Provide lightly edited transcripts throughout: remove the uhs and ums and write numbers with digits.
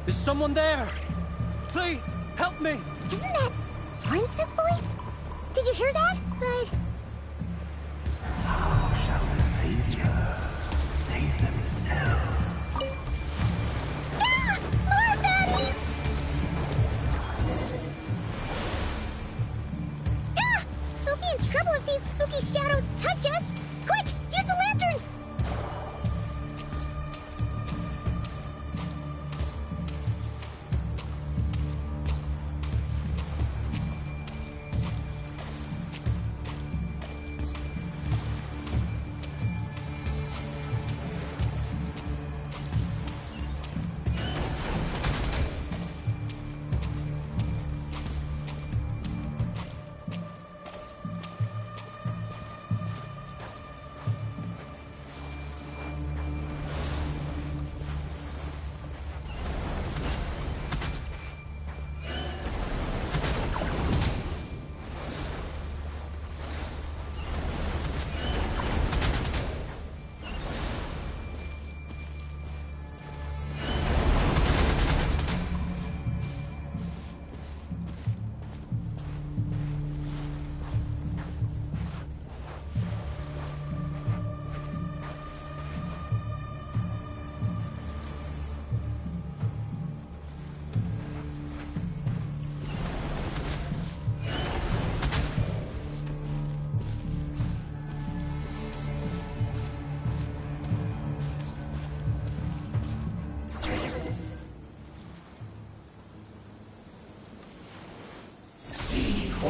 Is someone there? Please, help me! Isn't that Flintz's voice? Did you hear that? But... How shall the Savior save themselves? Ah! More baddies! Ah! We'll be in trouble if these spooky shadows touch us! Quick! Use the lantern!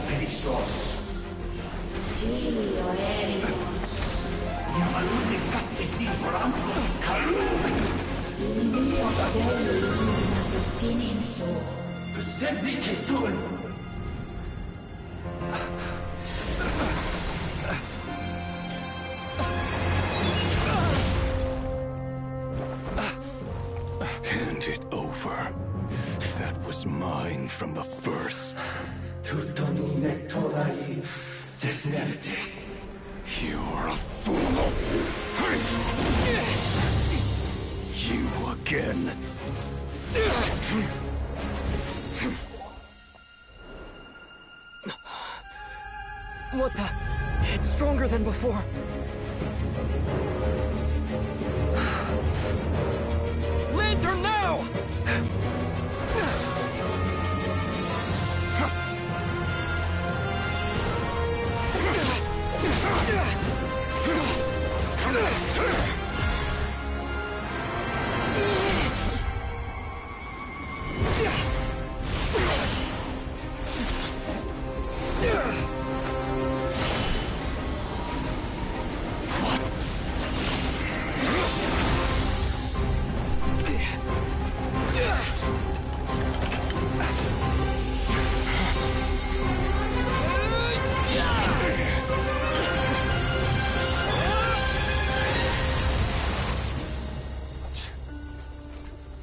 Perissos. Io Erimos. Yamalune Sattesi Brambo Kalun. Il mio sei illuminato sininso. Semmi che tu. Hand it over. That was mine from the first. Tutto mi mettorai desnerte. You're a fool. You again. What the? It's stronger than before. Lantern now!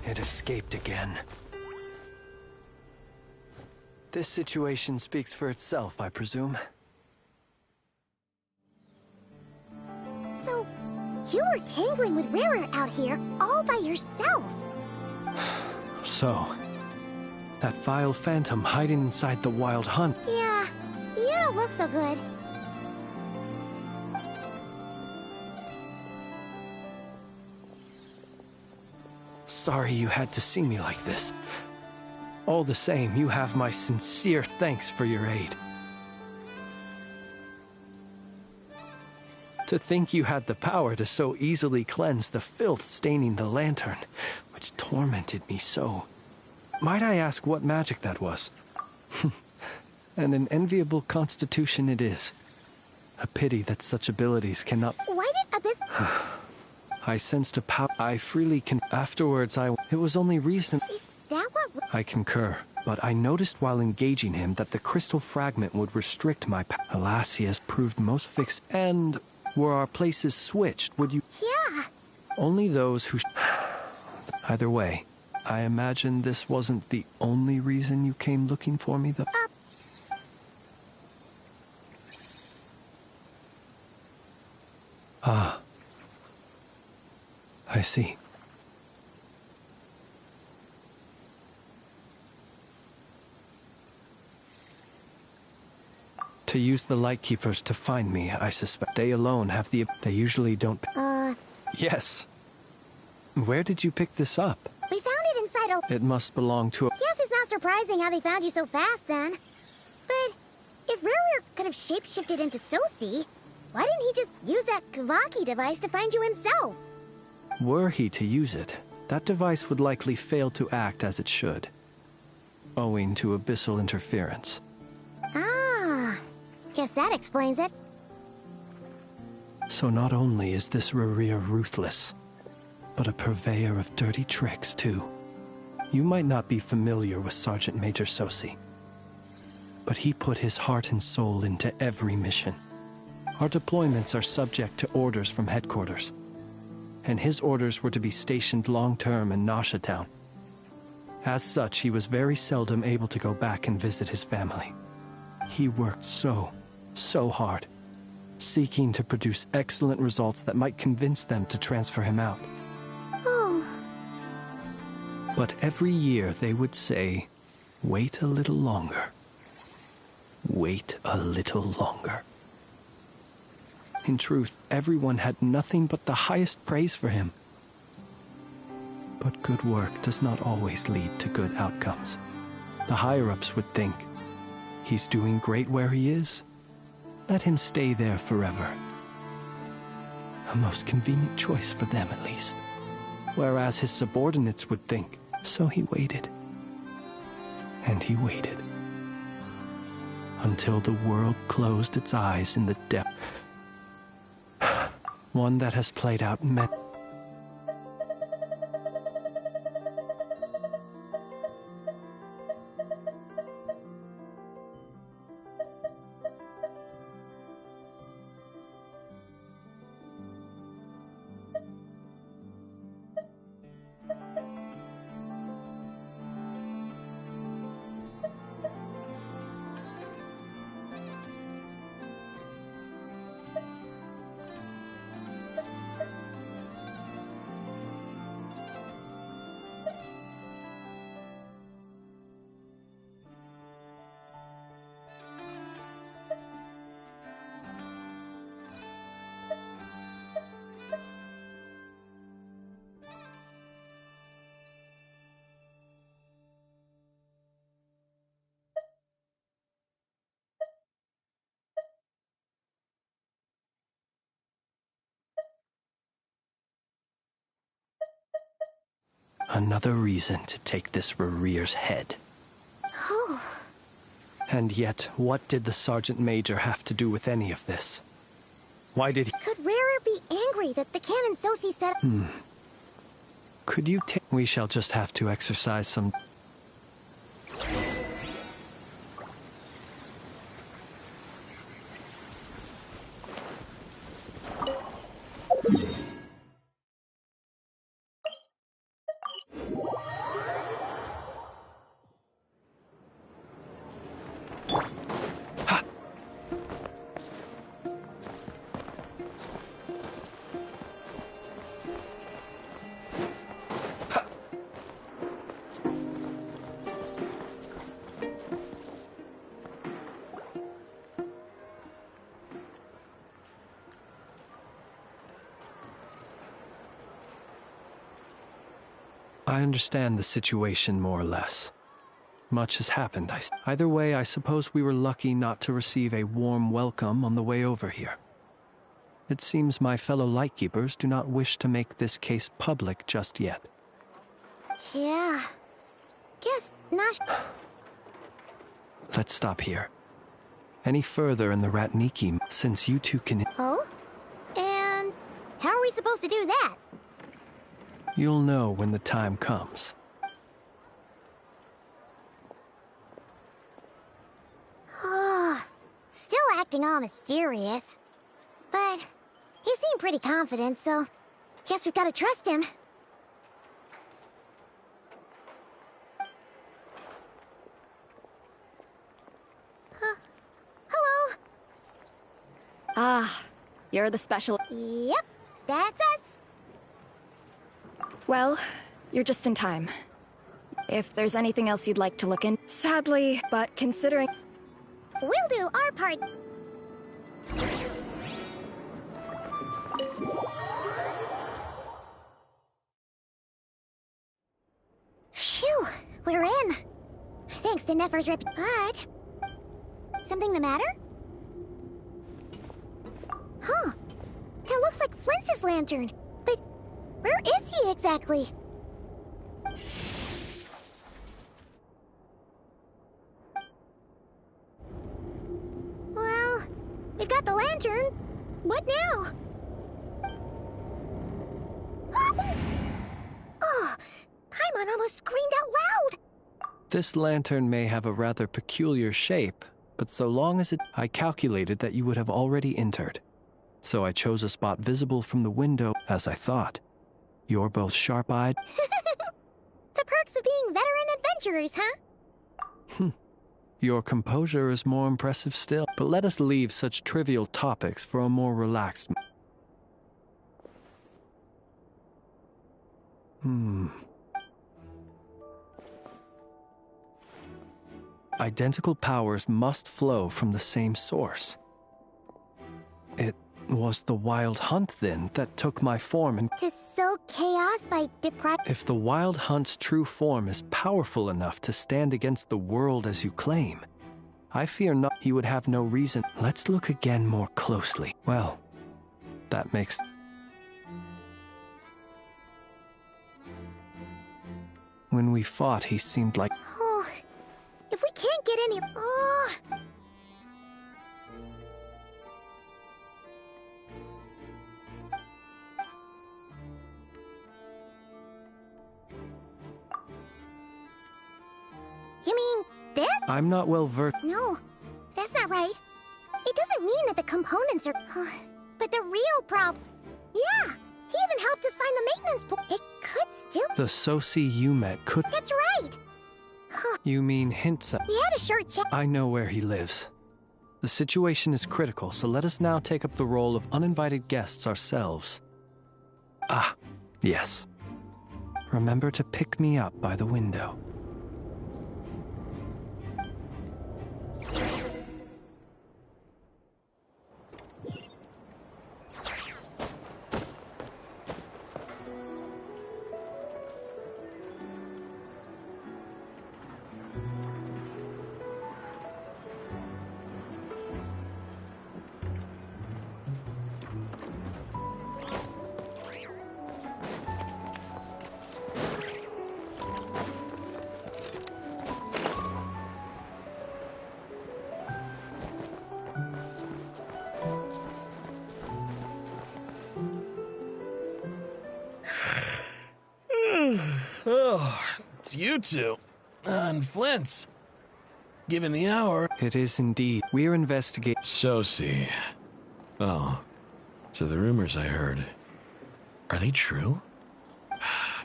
It escaped again. This situation speaks for itself, I presume. So, you were tangling with Rarer out here all by yourself. So, that vile phantom hiding inside the wild hunt. Yeah, you don't look so good. Sorry you had to see me like this. All the same, you have my sincere thanks for your aid. To think you had the power to so easily cleanse the filth staining the lantern, which tormented me so. Might I ask what magic that was? And an enviable constitution it is. A pity that such abilities cannot... Why did Abyss... I sensed a power I freely can... Afterwards, It was only recent... Is that what... I concur, but I noticed while engaging him that the crystal fragment would restrict my Alas, he has proved most fixed. And were our places switched, would you... Yeah. Only those who... Either way, I imagine this wasn't the only reason you came looking for me, though. Ah. I see. To use the Lightkeepers to find me, I suspect. They alone have the... They usually don't... Yes. Where did you pick this up? We found it inside a... It must belong to a... Guess it's not surprising how they found you so fast, then. But if Rurir could have shapeshifted into Sosi, why didn't he just use that Kavaki device to find you himself? Were he to use it, that device would likely fail to act as it should, owing to abyssal interference. Ah, guess that explains it. So not only is this Rurir ruthless, but a purveyor of dirty tricks, too. You might not be familiar with Sergeant Major Sosi, but he put his heart and soul into every mission. Our deployments are subject to orders from headquarters, and his orders were to be stationed long-term in Nasha Town. As such, he was very seldom able to go back and visit his family. He worked so hard, seeking to produce excellent results that might convince them to transfer him out. Oh. But every year they would say, "Wait a little longer. Wait a little longer." In truth, everyone had nothing but the highest praise for him. But good work does not always lead to good outcomes. The higher-ups would think, he's doing great where he is. Let him stay there forever. A most convenient choice for them, at least. Whereas his subordinates would think, so he waited. And he waited. Until the world closed its eyes in the depth. One that has played out many... Another reason to take this Rurir's head. Oh. And yet, what did the Sergeant Major have to do with any of this? Why did he... Could Rurir be angry that the Canon Sosi said... Could you take... We shall just have to exercise some... I understand the situation more or less. Much has happened, Either way, I suppose we were lucky not to receive a warm welcome on the way over here. It seems my fellow Lightkeepers do not wish to make this case public just yet. Yeah. Guess not... Let's stop here. Any further in the Ratniki, since you two can... Oh? And how are we supposed to do that? You'll know when the time comes. Still acting all mysterious. But he seemed pretty confident, so guess we've got to trust him. Hello? Ah, you're the special... Yep, that's us. Well, you're just in time. If there's anything else you'd like to look in... Sadly, but considering... We'll do our part. we're in. Thanks to Nefer's But... something the matter? Huh. That looks like Flint's lantern. But where is he exactly? Well, we've got the lantern. What now? Oh, Paimon almost screamed out loud. This lantern may have a rather peculiar shape, but so long as I calculated that you would have already entered. So I chose a spot visible from the window, as I thought. You're both sharp-eyed. The perks of being veteran adventurers, huh? Your composure is more impressive still. But let us leave such trivial topics for a more relaxed... Identical powers must flow from the same source. It was the Wild Hunt, then, that took my form and... To sow chaos by If the Wild Hunt's true form is powerful enough to stand against the world as you claim, I fear not he would have no reason. Let's look again more closely. Well, that makes... When we fought, he seemed like... Oh, if we can't get any... Oh... You mean this? I'm not well versed. No, that's not right. It doesn't mean that the components are... But the real problem... Yeah, he even helped us find the maintenance point. It could still... The Soci you met could... That's right. You mean hints at... We had a short chat... I know where he lives. The situation is critical, so let us now take up the role of uninvited guests ourselves. Ah, yes. Remember to pick me up by the window. Oh, it's you two. And Flint's. Given the hour... It is indeed. We're investigating... Soci. Oh, so the rumors I heard... Are they true?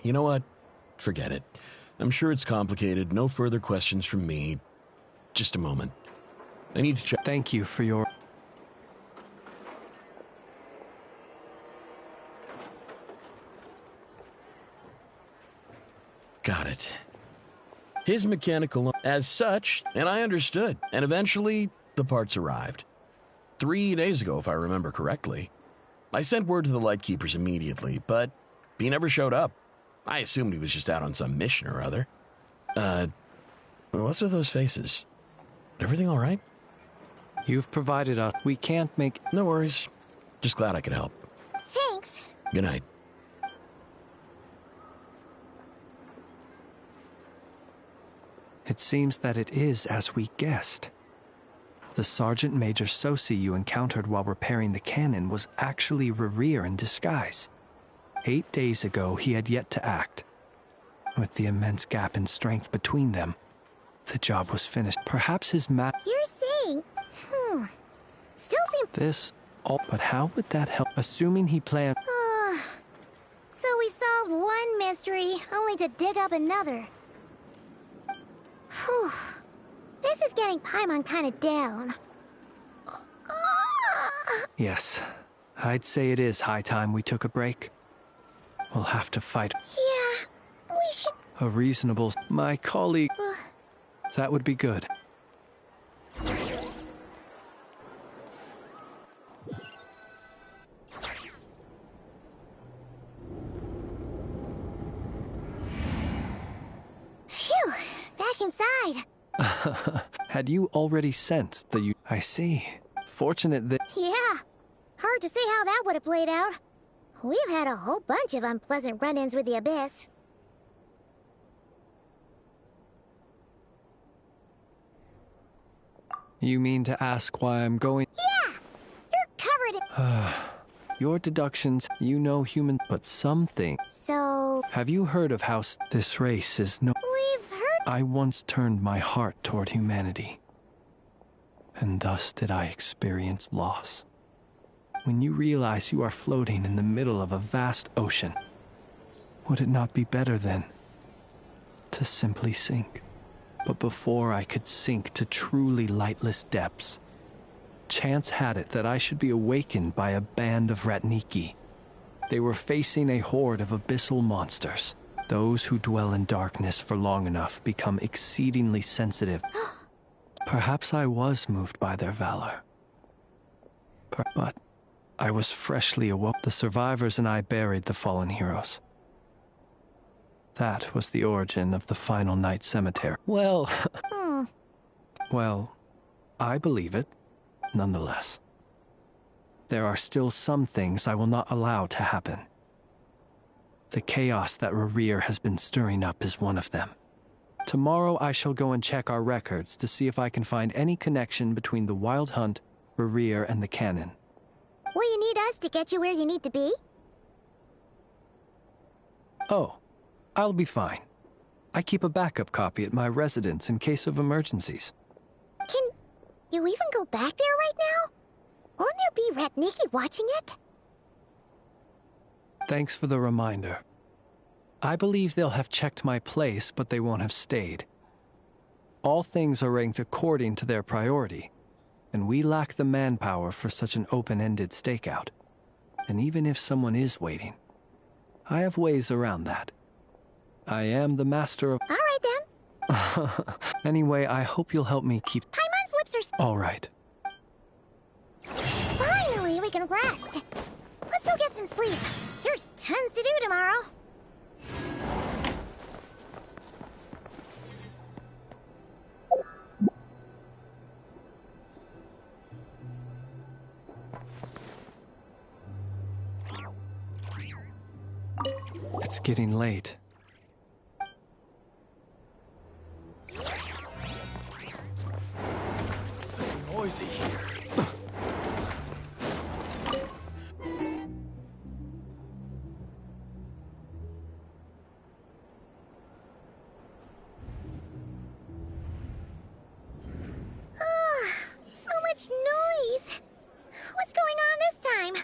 You know what? Forget it. I'm sure it's complicated. No further questions from me. Just a moment. I need to check... Thank you for your... Got it. His mechanical... As such, and I understood. And eventually, the parts arrived. 3 days ago, if I remember correctly. I sent word to the Lightkeepers immediately, but he never showed up. I assumed he was just out on some mission or other. What's with those faces? Everything all right? You've provided us. We can't make... No worries. Just glad I could help. Thanks. Good night. It seems that it is as we guessed. The Sergeant Major Soci you encountered while repairing the cannon was actually Rerir in disguise. 8 days ago, he had yet to act. With the immense gap in strength between them, the job was finished. Perhaps his You're saying... Still seem... This all... But how would that help? Assuming he planned... So we solved one mystery, only to dig up another. Whew. This is getting Paimon kind of down. Yes, I'd say it is high time we took a break. We'll have to fight. Yeah, we should... A reasonable... My colleague... That would be good. Phew. Had you already sensed that you... I see. Fortunate that... Yeah. Hard to say how that would have played out. We've had a whole bunch of unpleasant run-ins with the Abyss. You mean to ask why I'm going... Yeah! You're covered in... Your deductions, you know human... But something... So... Have you heard of how this race is no... We've heard... I once turned my heart toward humanity. And thus did I experience loss. When you realize you are floating in the middle of a vast ocean, would it not be better then to simply sink? But before I could sink to truly lightless depths, chance had it that I should be awakened by a band of Ratniki. They were facing a horde of abyssal monsters. Those who dwell in darkness for long enough become exceedingly sensitive. Perhaps I was moved by their valor. But I was freshly awoke. The survivors and I buried the fallen heroes. That was the origin of the final night cemetery. Well, well, I believe it, nonetheless. There are still some things I will not allow to happen. The chaos that Rerir has been stirring up is one of them. Tomorrow I shall go and check our records to see if I can find any connection between the Wild Hunt, Rerir, and the Canon. Will you need us to get you where you need to be? Oh, I'll be fine. I keep a backup copy at my residence in case of emergencies. Can you even go back there right now? Won't there be Ratniki watching it? Thanks for the reminder. I believe they'll have checked my place, but they won't have stayed. All things are ranked according to their priority, and we lack the manpower for such an open-ended stakeout. And even if someone is waiting, I have ways around that. I am the master of... All right, then. Anyway, I hope you'll help me keep... Paimon's lips are... All right. Finally, we can rest. Let's go get some sleep. There's tons to do tomorrow. It's getting late. It's so noisy here. So much noise. What's going on this time?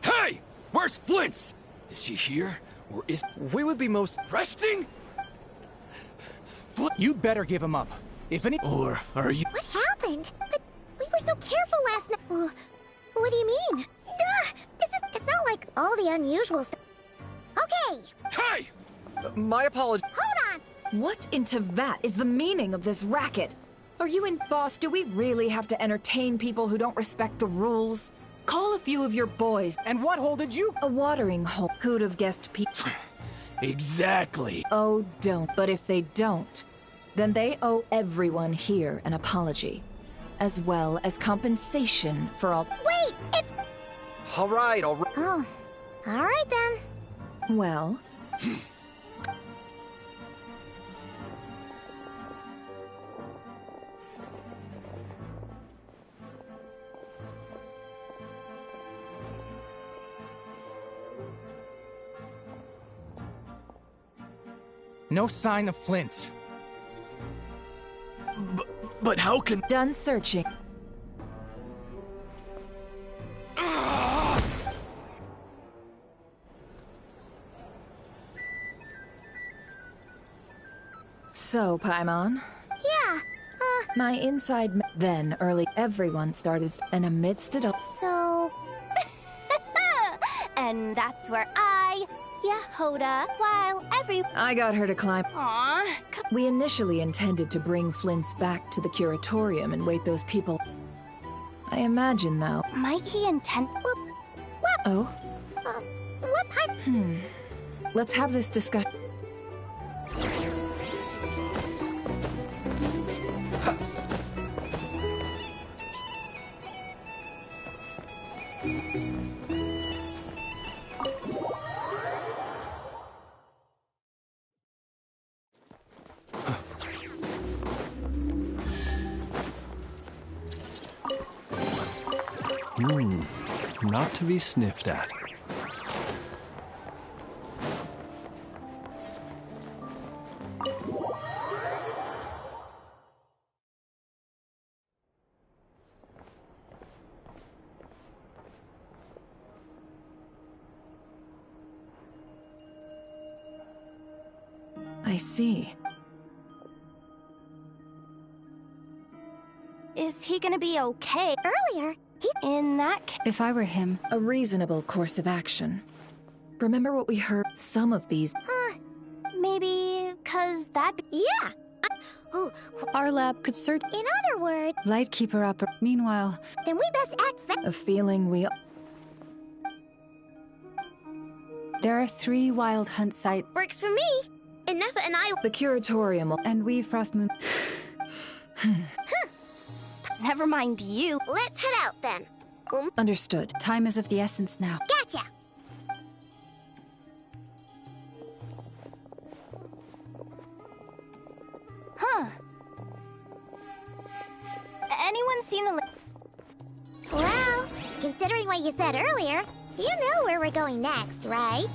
Hey! Where's Flint's? Is he here? Or is... We would be most... resting? You better give him up. If any... Or are you... What happened? But we were so careful last night. What do you mean? It's not like all the unusual stuff. Okay, Hey! My apologies. hold on. What in Tevat is the meaning of this racket? Are you in... Boss, do we really have to entertain people who don't respect the rules? Call a few of your boys. And what hole did you... A watering hole. Who'd have guessed people? Exactly. Oh, don't. But if they don't, then they owe everyone here an apology, as well as compensation for all... Wait, it's... All right. Oh, all right then. Well... No sign of Flint's. But how can... Done searching. So, Paimon, Yeah, my inside... Then, early, everyone started, and amidst it all... so... And that's where I, Yehoda, while I got her to climb... Aww. We initially intended to bring Flint's back to the curatorium and wait those people... I imagine, though... Might he intend... Oh? What pipe? Let's have this discussion. Not to be sniffed at. I see. Is he gonna be okay? Earlier, he... In that case... If I were him, a reasonable course of action. Remember what we heard? Some of these... Maybe... 'cause that... Yeah! Our lab could search In other words, Lightkeeper up. Meanwhile, then we best act fast. A feeling we... there are 3 wild hunt sites, Works for me. Enough and I... The curatorium will... and we Frostmoon. Never mind you. Let's head out then. Understood. Time is of the essence now. Gotcha! Huh. Anyone seen the... Well, considering what you said earlier, you know where we're going next, right?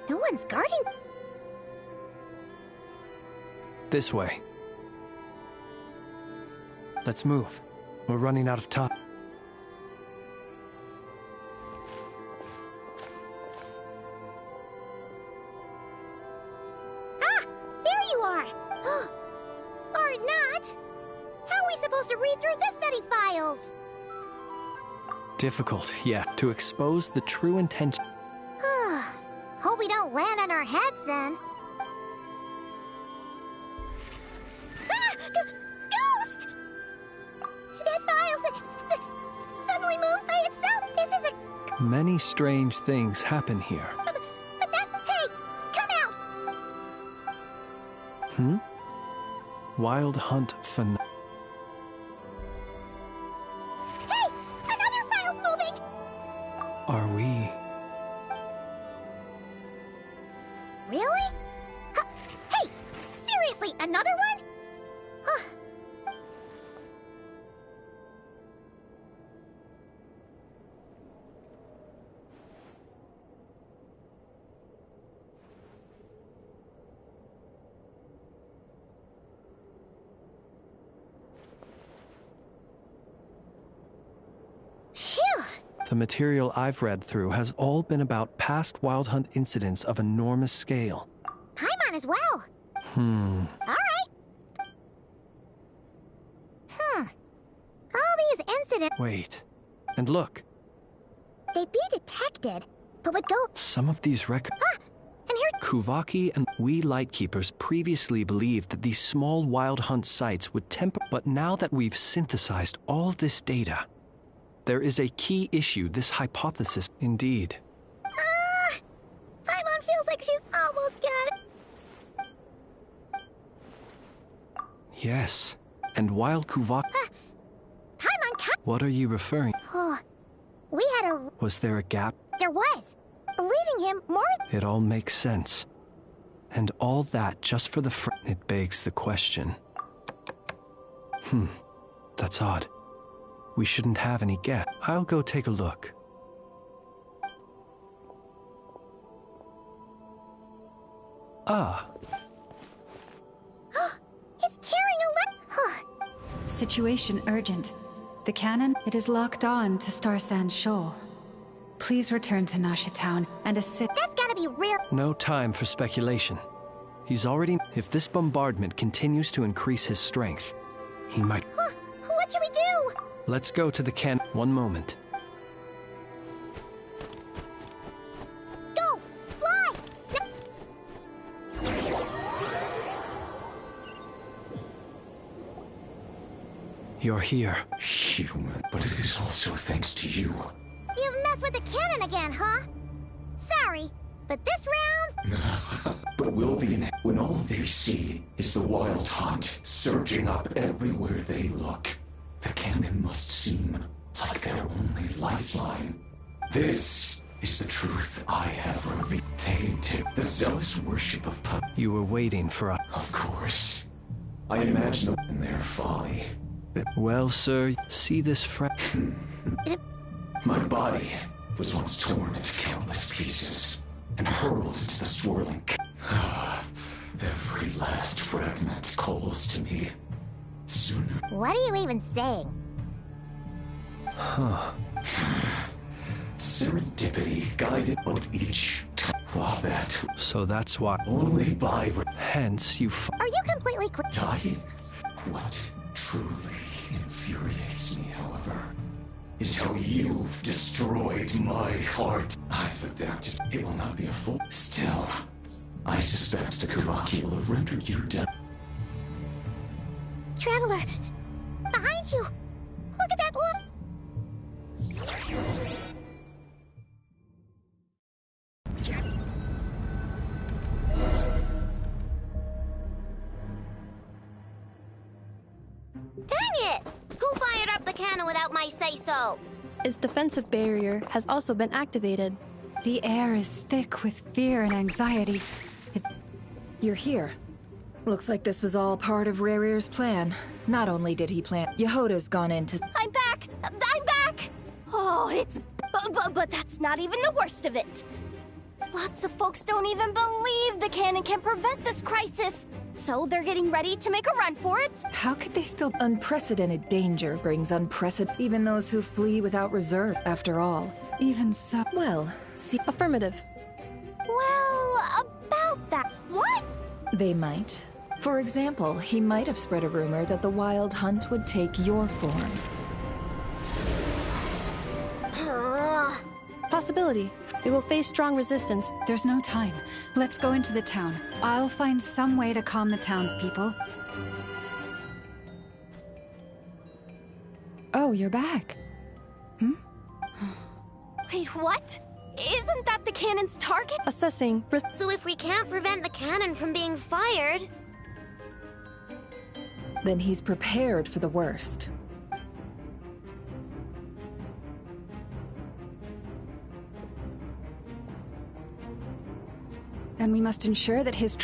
No one's guarding... This way. Let's move. We're running out of time. Ah! There you are! Or not! How are we supposed to read through this many files? Difficult, yeah, to expose the true intention. Hope we don't land on our heads then. Ah! Ghost! That file suddenly moved by itself. This is a... Many strange things happen here. But that... Hey! Come out! Wild hunt phenom... Hey! Another file's moving! Are we... Really? Hey! Seriously, another one? Phew! The material I've read through has all been about past wild hunt incidents of enormous scale. Paimon as well. All right. All these incidents... Wait. And look, They'd be detected, but would go... some of these records... And here... Kuvaki and we Lightkeepers previously believed that these small wild hunt sites would temper... But now that we've synthesized all this data, There is a key issue, this hypothesis. Indeed. Paimon feels like she's almost got it. Yes. And while Kuvak... Paimon What are you referring? We had a... Was there a gap? There was. Leaving him more... It all makes sense. And all that just for the It begs the question. That's odd. We shouldn't have any gap. I'll go take a look. Ah. It's carrying a Situation urgent. The cannon, it is locked on to Star Sand Shoal. Please return to Nasha Town and assist. That's gotta be rare. No time for speculation. He's already... If this bombardment continues to increase his strength, he might... What should we do? Let's go to the can... One moment. Go! Fly! You're here. Human, but it is also thanks to you. You've messed with the cannon again, huh? Sorry, but this round... But will when all they see is the wild hunt surging up everywhere they look, the cannon must seem like their only lifeline. This is the truth I have revealed. They too, the zealous worship of You were waiting for a... Of course. I imagine them in their folly. Well, sir, see this My body was once torn into countless pieces and hurled into the swirling... Every last fragment calls to me. Sooner... What are you even saying? Serendipity guided on each time. While that... So that's why... Only by... Hence, you Are you completely dying? What truly infuriates me, however, is how you've destroyed my heart. I've adapted. It will not be a full... Still, I suspect the Kuvaki will have rendered you dead. Traveler! Behind you! Look at that look! Dang it! Who fired up the cannon without my say-so? Its defensive barrier has also been activated. The air is thick with fear and anxiety. You're here. Looks like this was all part of Rarir's plan. Not only did he plan... Yehoda's gone into... I'm back! I'm back! Oh, it's... But that's not even the worst of it. Lots of folks don't even believe the cannon can prevent this crisis. So they're getting ready to make a run for it. How could they still... Unprecedented danger brings unprecedented... Even those who flee without reserve, after all. Even so... Well, see... Affirmative. Well, about that... What? They might. For example, he might have spread a rumor that the Wild Hunt would take your form. Possibility. We will face strong resistance. There's no time. Let's go into the town. I'll find some way to calm the townspeople. Oh, you're back. Wait, what? Isn't that the cannon's target? Assessing. So if we can't prevent the cannon from being fired... Then he's prepared for the worst. And we must ensure that his...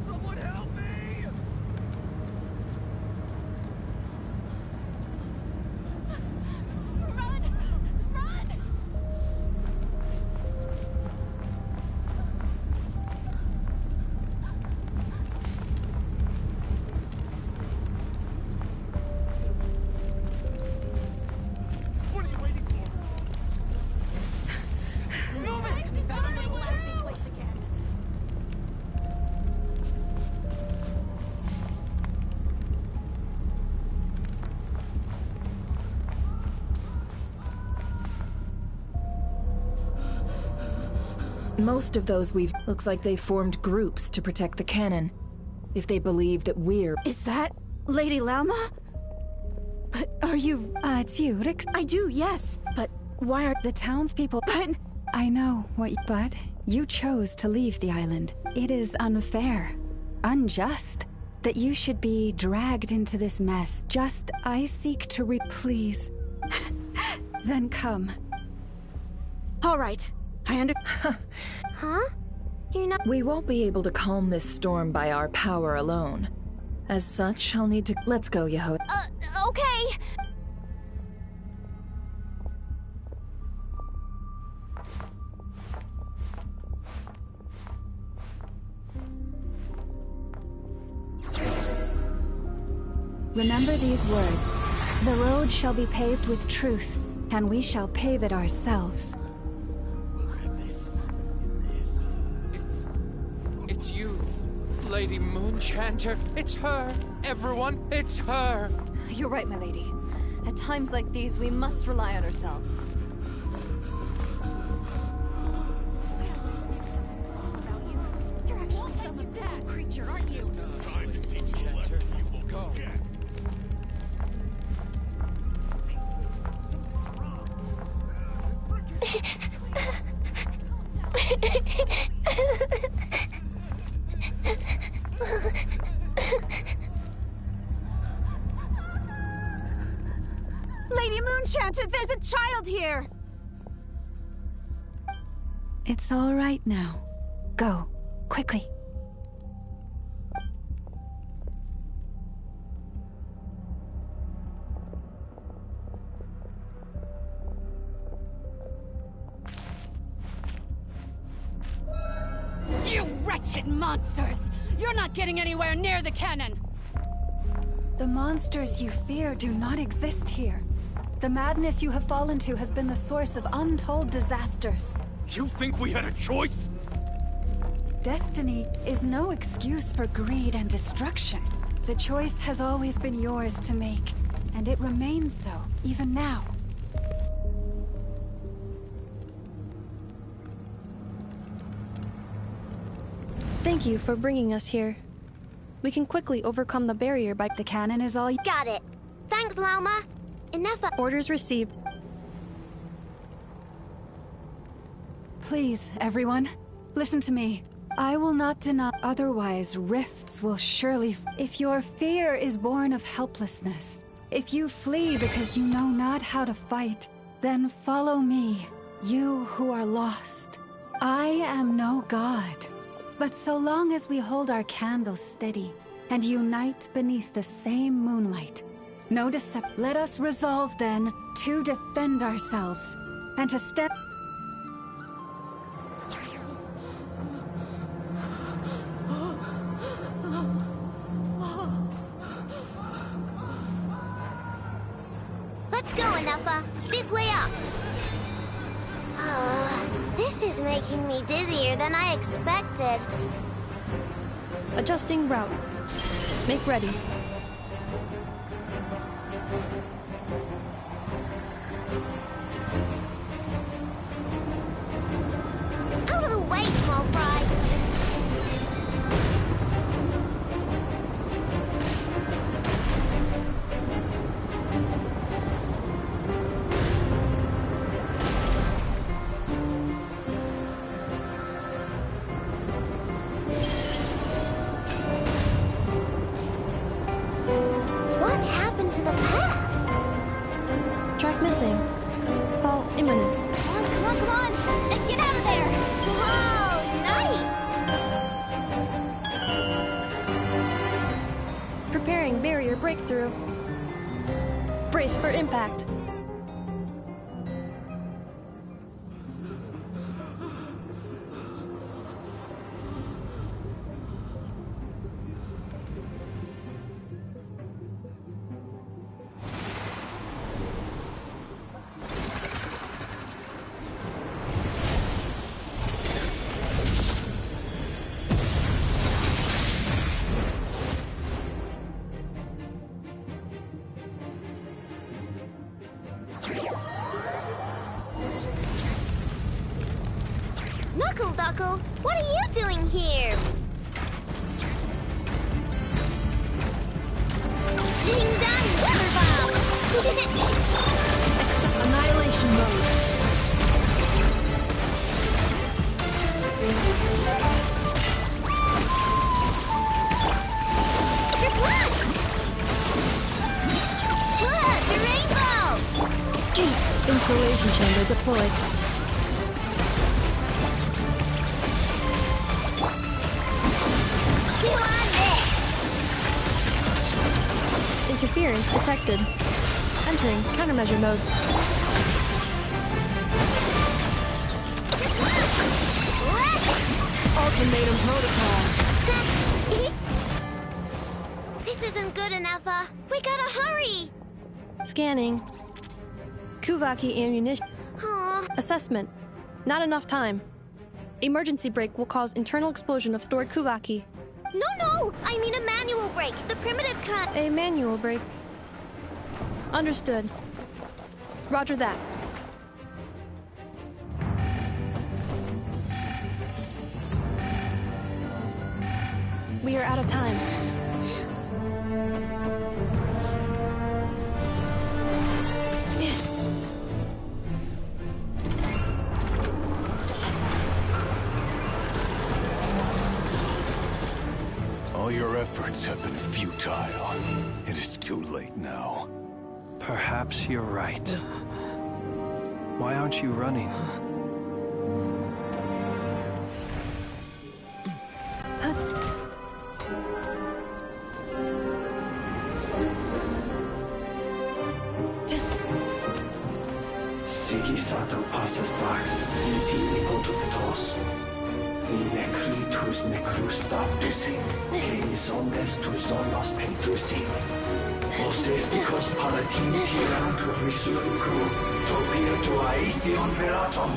Someone help me! Run! Run! What are you waiting for? Move it! Most of those we've... Looks like they formed groups to protect the cannon. If they believe that we're... Is that Lady Lauma? But are you... It's you, Rix. I do, yes. But why are... The townspeople... But... I know what but you chose to leave the island. It is unfair, unjust, that you should be dragged into this mess. Just, I seek to please. Then come. All right. I under... Huh? You're not... We won't be able to calm this storm by our power alone. As such, I'll need to... Let's go, Yaho. Okay. Remember these words. The road shall be paved with truth, and we shall pave it ourselves. It's you, Lady Moonchanter. It's her. Everyone, it's her. You're right, my lady. At times like these, we must rely on ourselves. You're actually some bad creature, aren't you? Time to teach you a lesson you will go. Lady Moonchanter, there's a child here! It's all right now. Go, quickly. You wretched monsters! You're not getting anywhere near the cannon! The monsters you fear do not exist here. The madness you have fallen to has been the source of untold disasters. You think we had a choice? Destiny is no excuse for greed and destruction. The choice has always been yours to make, and it remains so, even now. Thank you for bringing us here. We can quickly overcome the barrier by... The cannon is all... Got it. Thanks, Lauma. Enough of... Orders received. Please, everyone, listen to me. I will not deny, otherwise rifts will surely... If your fear is born of helplessness, if you flee because you know not how to fight, then follow me, you who are lost. I am no god, but so long as we hold our candles steady and unite beneath the same moonlight, no deception. Let us resolve then to defend ourselves and to step... Let's go, Enougha. This way up. This is making me dizzier than I expected. Adjusting route. Make ready. Out of the way, small fry. What happened to the path? Knuckle Duckle, what are you doing here? Ding dong weather bomb! Annihilation mode. Look! Look, the rainbow! Insulation chamber deployed. Chew on this! Interference detected. Entering countermeasure mode. Ultimatum protocol. This isn't good enough, we gotta hurry! Scanning. Kuvaki ammunition. Aw. Assessment. Not enough time. Emergency brake will cause internal explosion of stored Kuvaki. No! I mean a manual brake, the primitive kind. A manual brake. Understood. Roger that. We are out of time. All your efforts have been futile. It is too late now. Perhaps you're right. Why aren't you running? Sigisato passa sax, iti ipotus in necritus necrus baptisi, que omnes tu zonos pentusi. Os esticos palatin pirantur resurcu, topia tua ition veratum.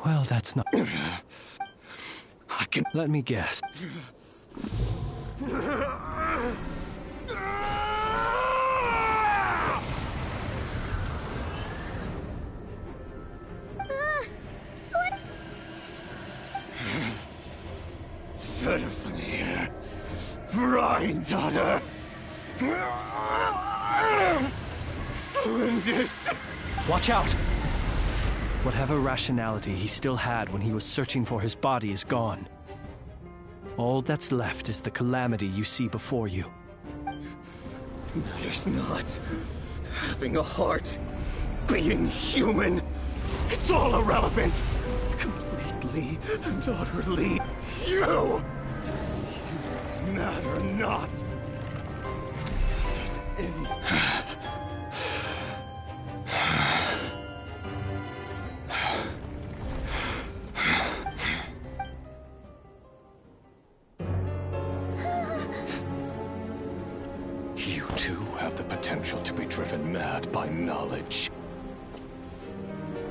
Well, that's not... I can... Let me guess. Ferfnir, Freindaughter, Flinders. Watch out! Whatever rationality he still had when he was searching for his body is gone. All that's left is the calamity you see before you. Matters not. Having a heart, being human, it's all irrelevant. Complete Completely and utterly you! You matter not! Does any... You too have the potential to be driven mad by knowledge.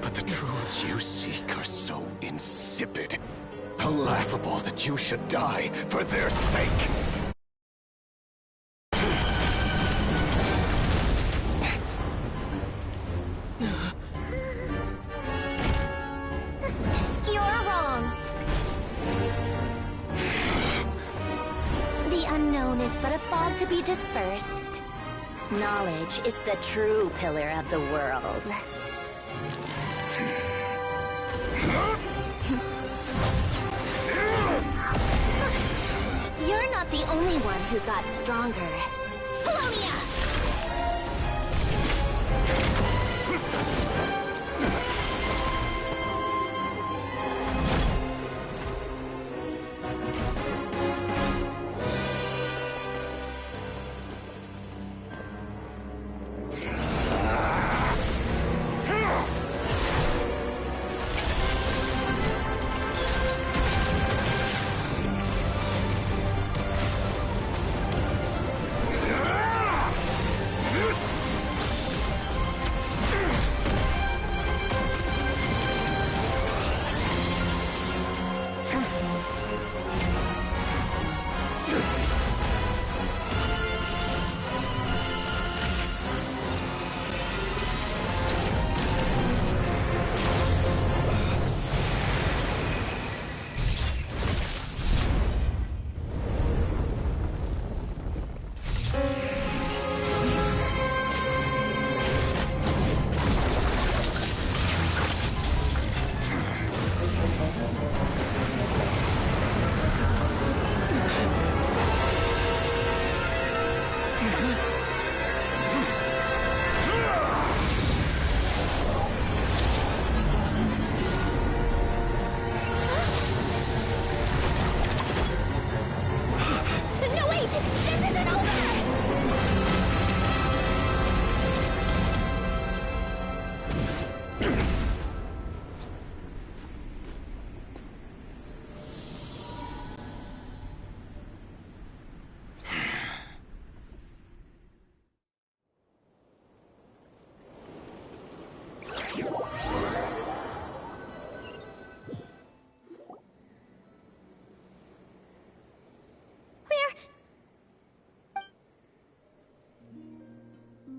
But the truths you seek are so insipid, how laughable that you should die for their sake. You're wrong. The unknown is but a fog to be dispersed. Knowledge is the true pillar of the world. You're not the only one who got stronger. Polonia!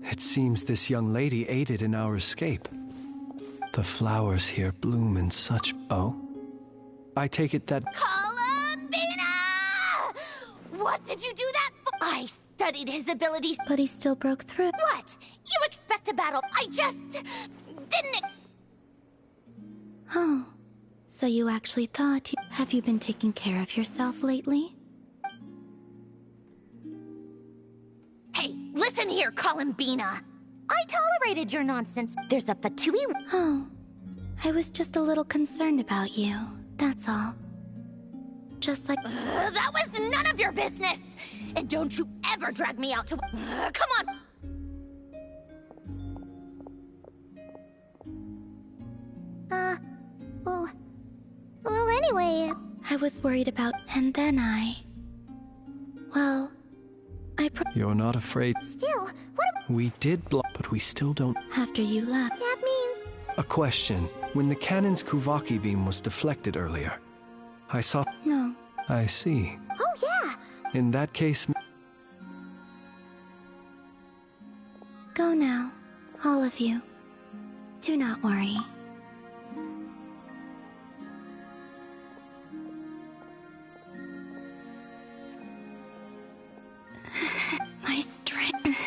It seems this young lady aided in our escape. The flowers here bloom in such... Oh? I take it that... Columbina! What did you do that for? I studied his abilities. But he still broke through. What? You expect a battle. I just... didn't... Oh. So you actually thought... Have you been taking care of yourself lately? Hey, listen here, Columbina. I tolerated your nonsense. There's a Fatui... Oh. I was just a little concerned about you. That's all. Just like... that was none of your business! And don't you ever drag me out to... come on! Well, anyway... I was worried about... And then Well... You're not afraid... Still, what... We did block, but we still don't... After you left... That means... A question. When the cannon's Kuvaki beam was deflected earlier, I saw... No. I see. Oh, yeah! In that case... Go now. All of you. Do not worry. My strength...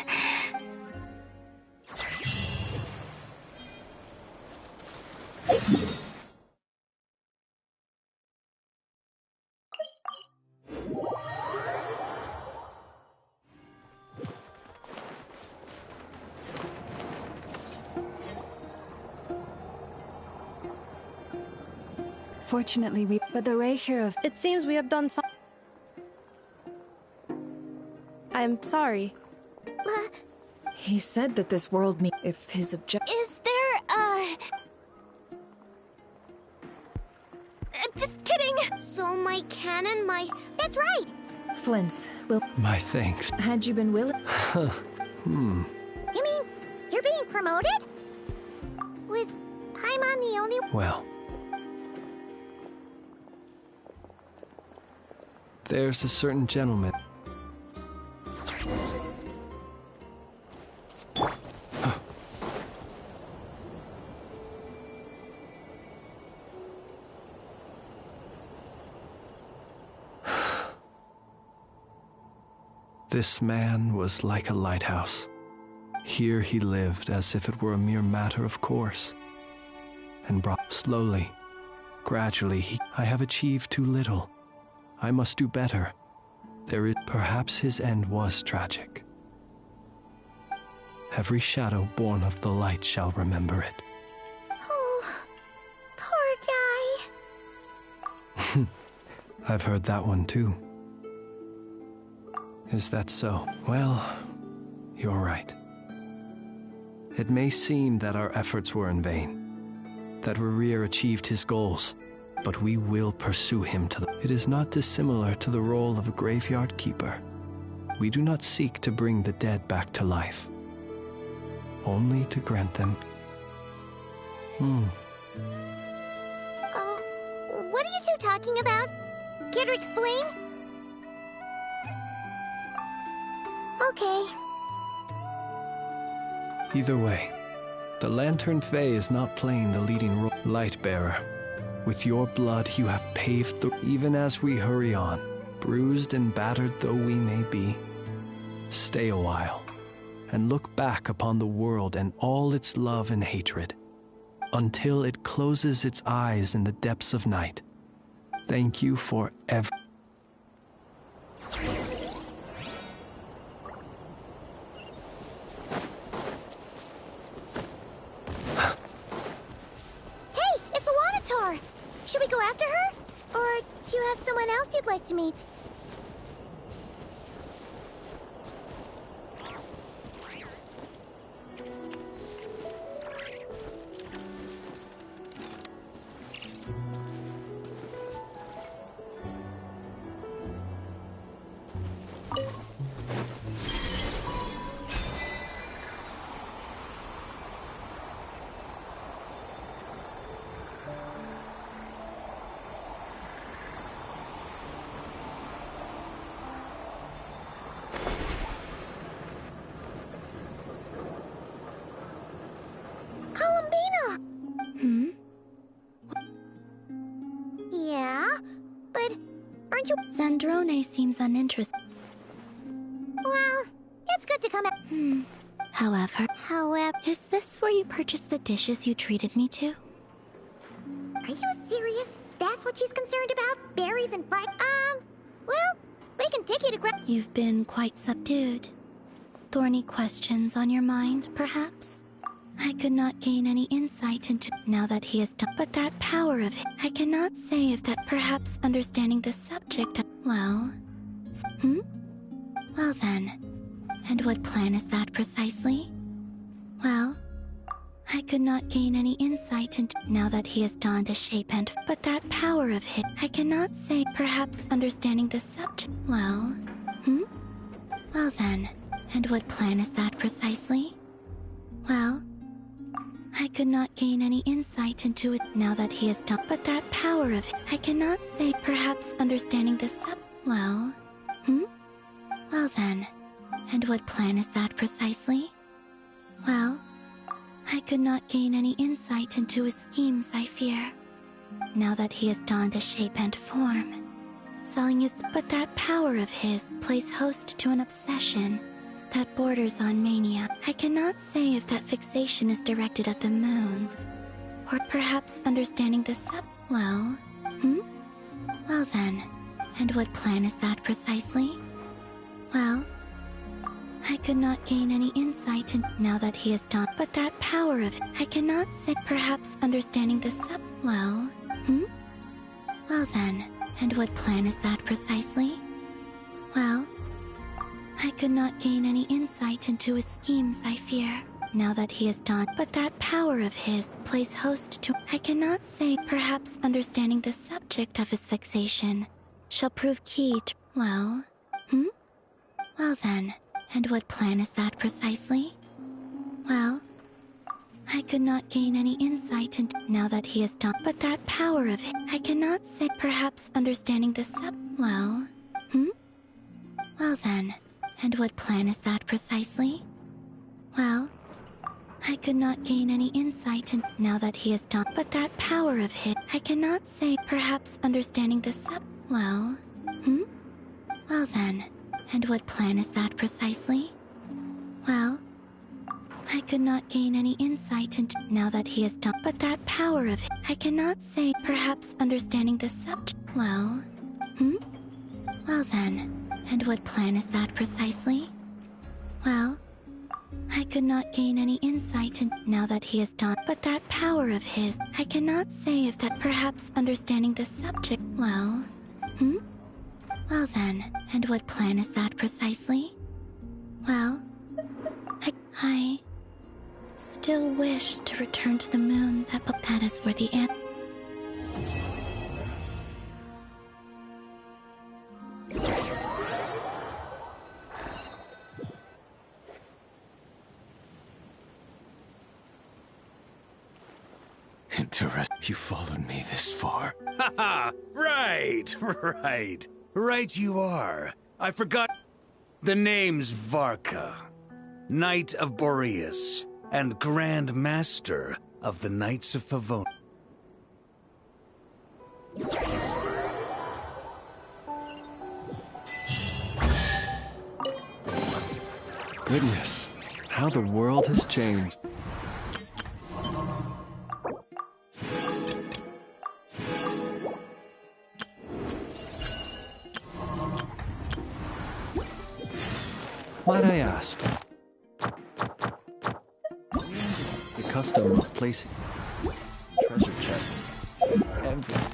Fortunately, but the ray hero. It seems we have done some. I'm sorry. He said that this world if his object. Is there, just kidding! So my cannon, That's right! Flint's, will. My thanks. Had you been willing. You mean, you're being promoted? Was Paimon the only... Well. There's a certain gentleman. This man was like a lighthouse. Here he lived as if it were a mere matter of course. And brought slowly, gradually, I have achieved too little. I must do better. Perhaps his end was tragic. Every shadow born of the light shall remember it. Oh, poor guy. I've heard that one too. Is that so? Well, you're right. It may seem that our efforts were in vain, that Rerir achieved his goals, but we will pursue him to the... It is not dissimilar to the role of a graveyard keeper. We do not seek to bring the dead back to life, only to grant them... Oh, what are you two talking about? Care to explain? Okay. Either way, the Lantern Fae is not playing the leading role. Lightbearer, with your blood you have paved the... Even as we hurry on, bruised and battered though we may be, stay a while, and look back upon the world and all its love and hatred, until it closes its eyes in the depths of night. Thank you for ever... Should we go after her? Or do you have someone else you'd like to meet? Yeah, but aren't you... Zandrone seems uninterested. Well, it's good to come out... However... Is this where you purchased the dishes you treated me to? Are you serious? That's what she's concerned about? Berries and fried... well, we can take you to grab... You've been quite subdued. Thorny questions on your mind, perhaps? I could not gain any insight into... Now that he has done... But that power of it... I cannot say if that perhaps understanding the subject... Well... Well then... And what plan is that precisely? Well... I could not gain any insight into... Now that he has donned a shape and... But that power of his... I cannot say... Perhaps understanding the subject... Well... Well then... And what plan is that precisely? Well... I could not gain any insight into it now that he has done... But that power of it... I cannot say... Perhaps understanding the Well... Well then... And what plan is that precisely? Well... I could not gain any insight into his schemes, I fear. Now that he has donned a shape and form. Selling his... But that power of his plays host to an obsession that borders on mania. I cannot say if that fixation is directed at the moons. Or perhaps understanding the Well... Well then... And what plan is that precisely? Well... I could not gain any insight in... Now that he has done... But that power of... I cannot say... Perhaps understanding the Well... Well then, and what plan is that precisely? Well, I could not gain any insight into his schemes, I fear, now that he is done. But that power of his plays host to... I cannot say perhaps understanding the subject of his fixation shall prove key to... Well, Well then, and what plan is that precisely? Well, I could not gain any insight into... Now that he is done. But that power of his... I cannot say perhaps understanding the Well, Well then, and what plan is that precisely? Well, I could not gain any insight in... Now that he is done. But that power of his... I cannot say perhaps understanding the Well, Well then, and what plan is that precisely? Well, I could not gain any insight into... Now that he is done. But that power of his... I cannot say perhaps understanding the Well, Well then, and what plan is that precisely? Well, I could not gain any insight in... Now that he is done. But that power of his... I cannot say if that perhaps understanding the subject... Well, Well then, and what plan is that precisely? Well, I still wish to return to the moon. That is where the answer... You followed me this far. Haha! Right! Right you are. I forgot. The name's Varka, Knight of Boreas, and Grand Master of the Knights of Favonius. Goodness, how the world has changed. Might I ask? The custom of placing treasure chest every...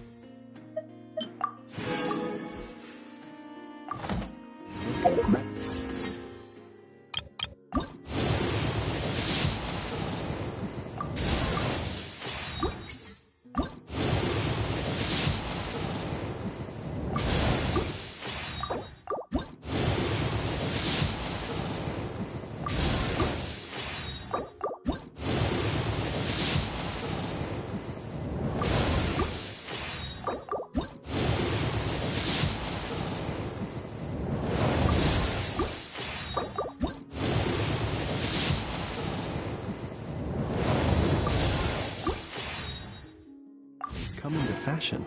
Come into fashion.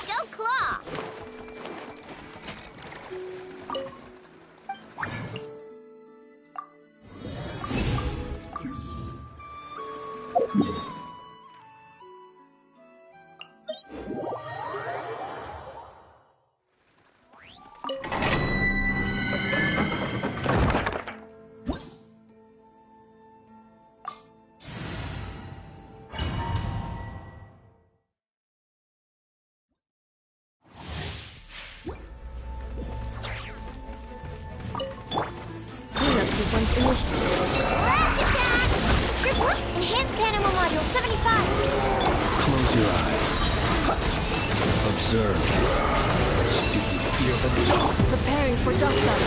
Go Claw! Flash attack! Enhanced Animal Module 75! Close your eyes. Observe. Do you feel the dark? Preparing for dust up.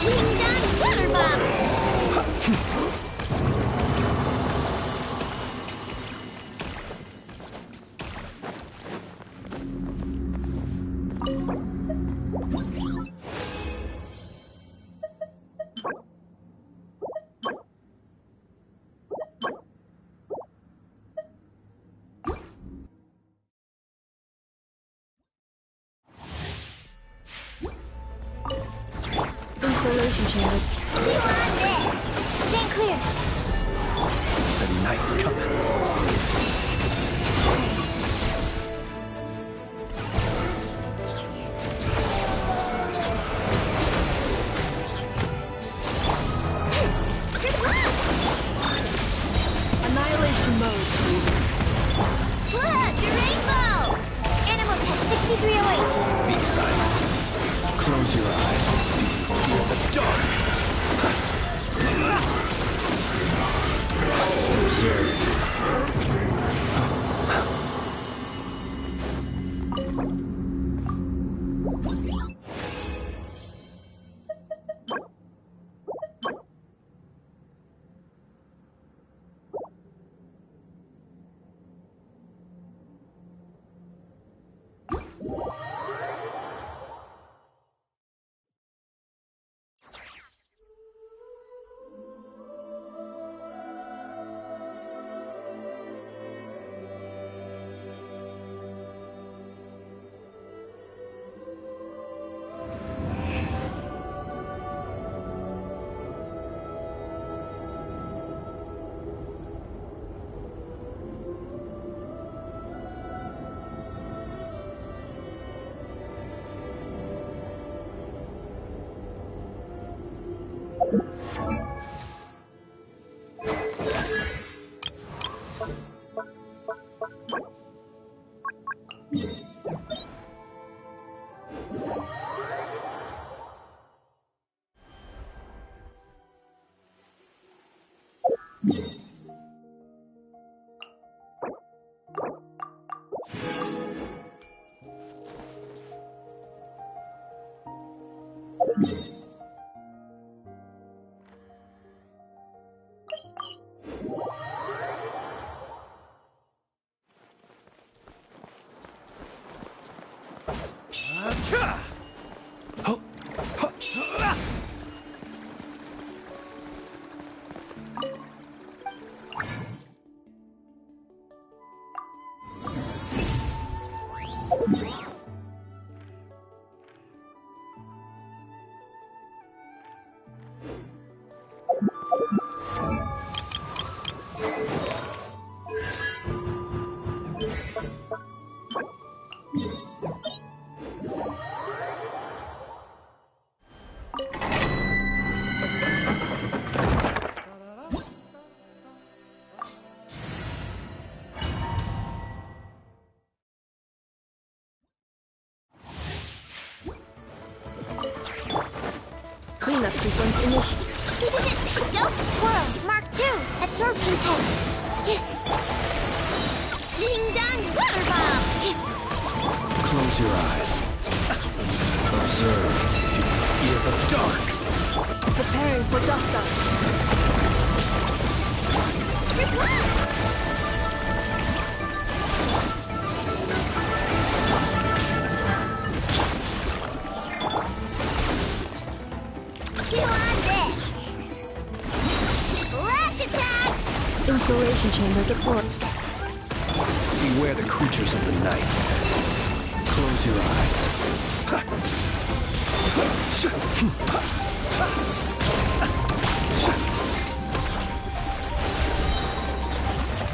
Ding dong water bomb! Installation chamber. Stand clear! The night cometh. Annihilation mode. Look! Your rainbow! Animal test 6308. Be silent. Close your eyes. Do you feel the dark? Observe. Cleanup sequence initiated. Go! Squirrel! Mark 2! Absorption test! Ding dong water bomb! Close your eyes. Observe. Feel the dark. Preparing for dust up. Reply! Chew on this! Flash attack! Installation chamber deployed. Beware the creatures of the night. Close your eyes.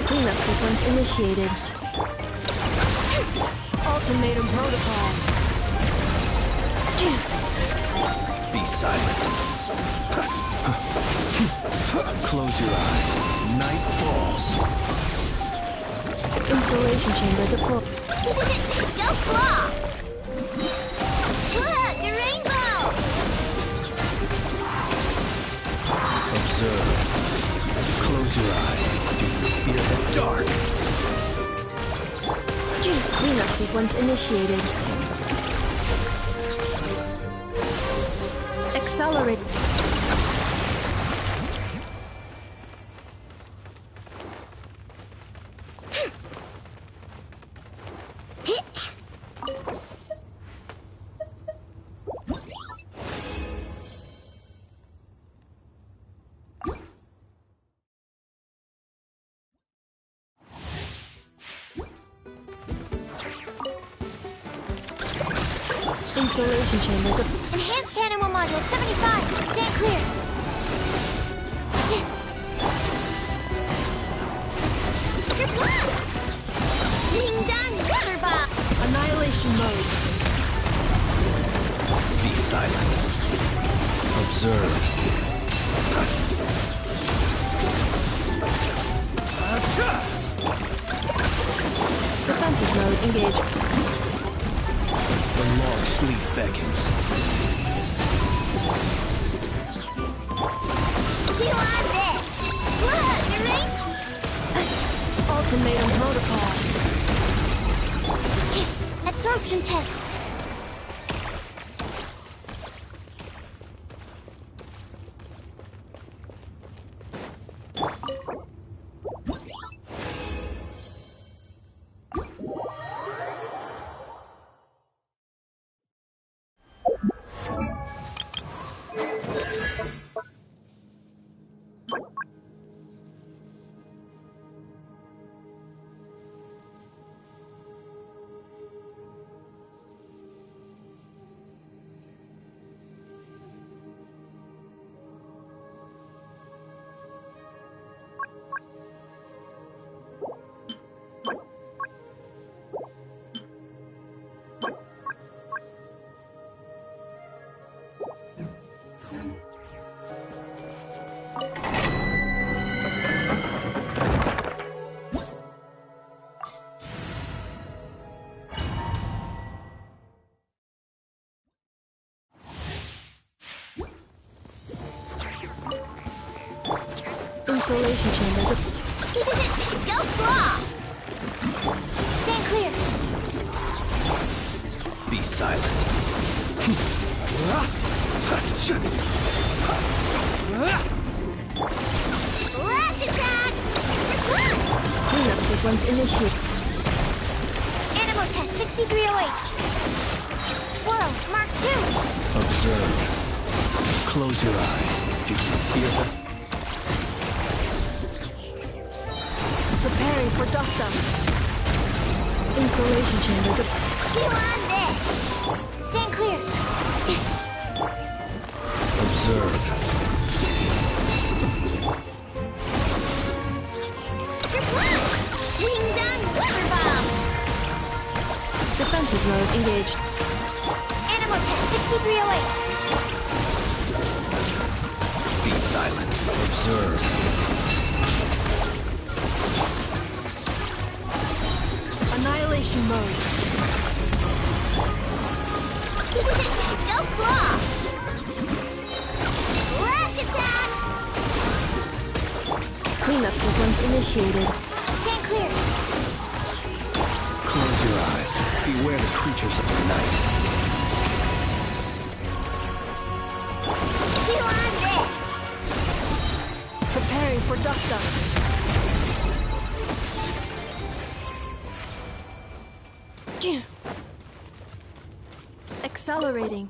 Cleanup sequence initiated. Ultimatum protocol. Be silent. Close your eyes. Night falls. Installation chamber deployed. Go claw! Look, a rainbow! Observe. Close your eyes. Do you fear the dark? Cleanup sequence initiated. Accelerate. Installation chamber. Enhanced cannon module 75. Stand clear. Good Ding dong, weather bomb. Annihilation mode. Be silent. Observe. Defensive mode engaged. The long sleep beckons. Chew on this! Look, a rainbow! Ultimatum protocol. Absorption test. Installation chamber. Go claw! Stand clear. Be silent. Flash attack! Cleanup sequence initiated. Animal test 6308. Squirrel, Mark 2. Observe. Close your eyes. Do you fear the... Preparing for dust up. Installation chamber. Chew on this! Stand clear. Observe. Ding dong, weather bomb! Defensive mode engaged. Animal test 6308. Be silent. Observe. Annihilation mode. Go claw! Flash attack! Cleanup sequence initiated. Stand clear. Close your eyes. Beware the creatures of the night. Chew on this! Preparing for dust up. Accelerating.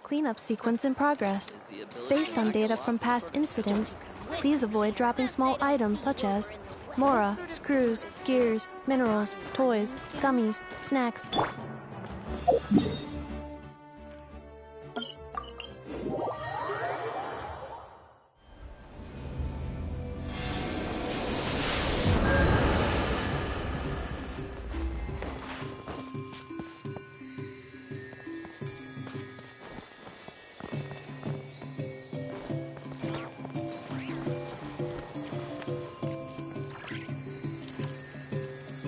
Cleanup sequence in progress. Based on data from past incidents, please avoid dropping small items such as Mora, screws, gears, minerals, toys, gummies, snacks.